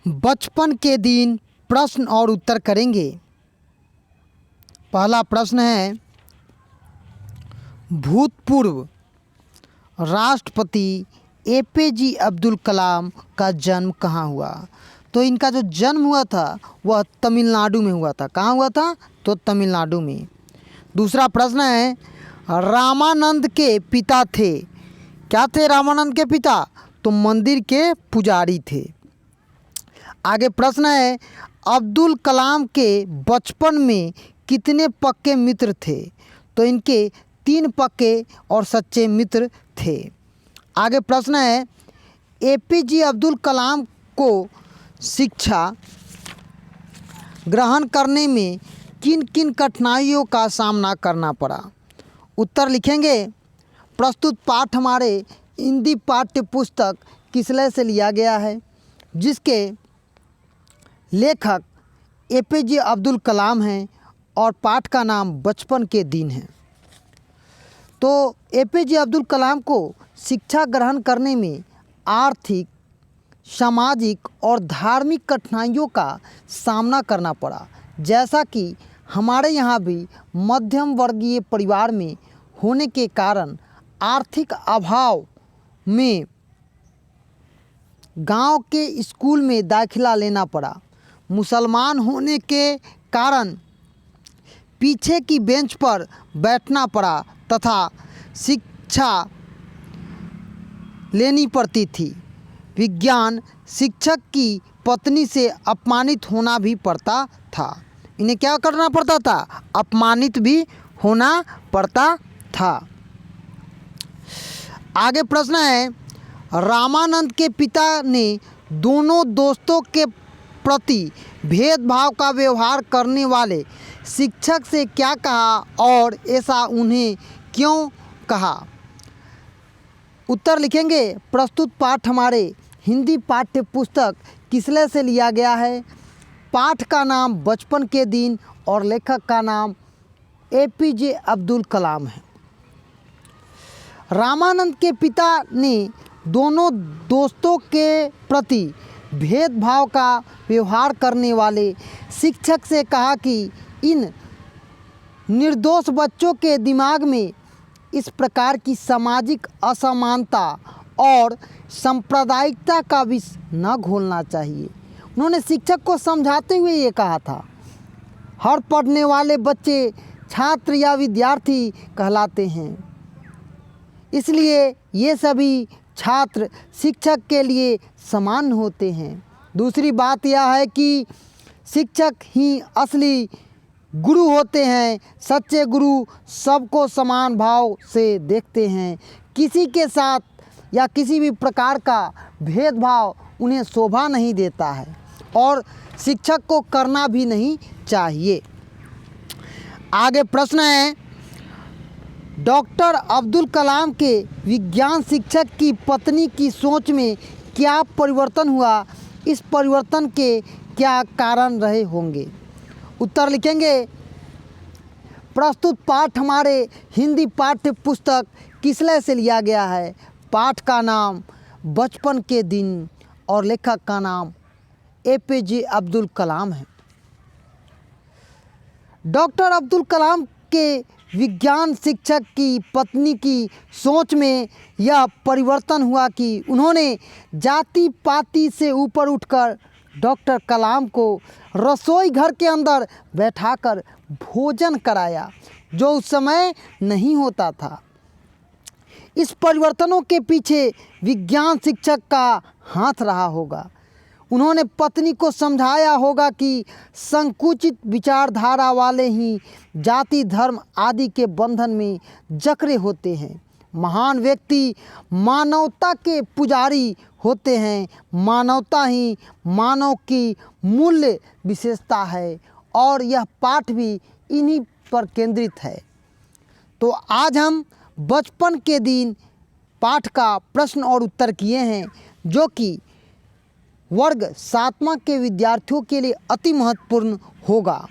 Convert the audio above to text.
बचपन के दिन प्रश्न और उत्तर करेंगे। पहला प्रश्न है, भूतपूर्व राष्ट्रपति एपीजे अब्दुल कलाम का जन्म कहाँ हुआ? तो इनका जो जन्म हुआ था वह तमिलनाडु में हुआ था। कहाँ हुआ था? तो तमिलनाडु में। दूसरा प्रश्न है, रामानंद के पिता थे। क्या थे रामानंद के पिता? तो मंदिर के पुजारी थे। आगे प्रश्न है, अब्दुल कलाम के बचपन में कितने पक्के मित्र थे? तो इनके 3 पक्के और सच्चे मित्र थे। आगे प्रश्न है, एपीजे अब्दुल कलाम को शिक्षा ग्रहण करने में किन किन कठिनाइयों का सामना करना पड़ा? उत्तर लिखेंगे। प्रस्तुत पाठ हमारे हिंदी पाठ्य पुस्तक किसलय से लिया गया है, जिसके लेखक एपीजे अब्दुल कलाम हैं और पाठ का नाम बचपन के दिन है। तो एपीजे अब्दुल कलाम को शिक्षा ग्रहण करने में आर्थिक, सामाजिक और धार्मिक कठिनाइयों का सामना करना पड़ा। जैसा कि हमारे यहाँ भी मध्यम वर्गीय परिवार में होने के कारण आर्थिक अभाव में गांव के स्कूल में दाखिला लेना पड़ा। मुसलमान होने के कारण पीछे की बेंच पर बैठना पड़ा तथा शिक्षा लेनी पड़ती थी। विज्ञान शिक्षक की पत्नी से अपमानित होना भी पड़ता था। इन्हें क्या करना पड़ता था? अपमानित भी होना पड़ता था। आगे प्रश्न है, रामानंद के पिता ने दोनों दोस्तों के प्रति भेदभाव का व्यवहार करने वाले शिक्षक से क्या कहा और ऐसा उन्हें क्यों कहा? उत्तर लिखेंगे। प्रस्तुत पाठ हमारे हिंदी पाठ्य पुस्तक किसलय से लिया गया है। पाठ का नाम बचपन के दिन और लेखक का नाम एपीजे अब्दुल कलाम है। रामानंद के पिता ने दोनों दोस्तों के प्रति भेदभाव का व्यवहार करने वाले शिक्षक से कहा कि इन निर्दोष बच्चों के दिमाग में इस प्रकार की सामाजिक असमानता और सांप्रदायिकता का विष न घोलना चाहिए। उन्होंने शिक्षक को समझाते हुए ये कहा था। हर पढ़ने वाले बच्चे छात्र या विद्यार्थी कहलाते हैं, इसलिए ये सभी छात्र शिक्षक के लिए समान होते हैं। दूसरी बात यह है कि शिक्षक ही असली गुरु होते हैं। सच्चे गुरु सबको समान भाव से देखते हैं। किसी के साथ या किसी भी प्रकार का भेदभाव उन्हें शोभा नहीं देता है और शिक्षक को करना भी नहीं चाहिए। आगे प्रश्न है, डॉक्टर अब्दुल कलाम के विज्ञान शिक्षक की पत्नी की सोच में क्या परिवर्तन हुआ? इस परिवर्तन के क्या कारण रहे होंगे? उत्तर लिखेंगे। प्रस्तुत पाठ हमारे हिंदी पाठ्य पुस्तक किसलय से लिया गया है। पाठ का नाम बचपन के दिन और लेखक का नाम एपीजे अब्दुल कलाम है। डॉक्टर अब्दुल कलाम के विज्ञान शिक्षक की पत्नी की सोच में यह परिवर्तन हुआ कि उन्होंने जाति पाति से ऊपर उठकर डॉक्टर कलाम को रसोई घर के अंदर बैठाकर भोजन कराया, जो उस समय नहीं होता था। इस परिवर्तनों के पीछे विज्ञान शिक्षक का हाथ रहा होगा। उन्होंने पत्नी को समझाया होगा कि संकुचित विचारधारा वाले ही जाति, धर्म आदि के बंधन में जकड़े होते हैं। महान व्यक्ति मानवता के पुजारी होते हैं। मानवता ही मानव की मूल्य विशेषता है और यह पाठ भी इन्हीं पर केंद्रित है। तो आज हम बचपन के दिन पाठ का प्रश्न और उत्तर किए हैं, जो कि वर्ग 7वां के विद्यार्थियों के लिए अति महत्वपूर्ण होगा।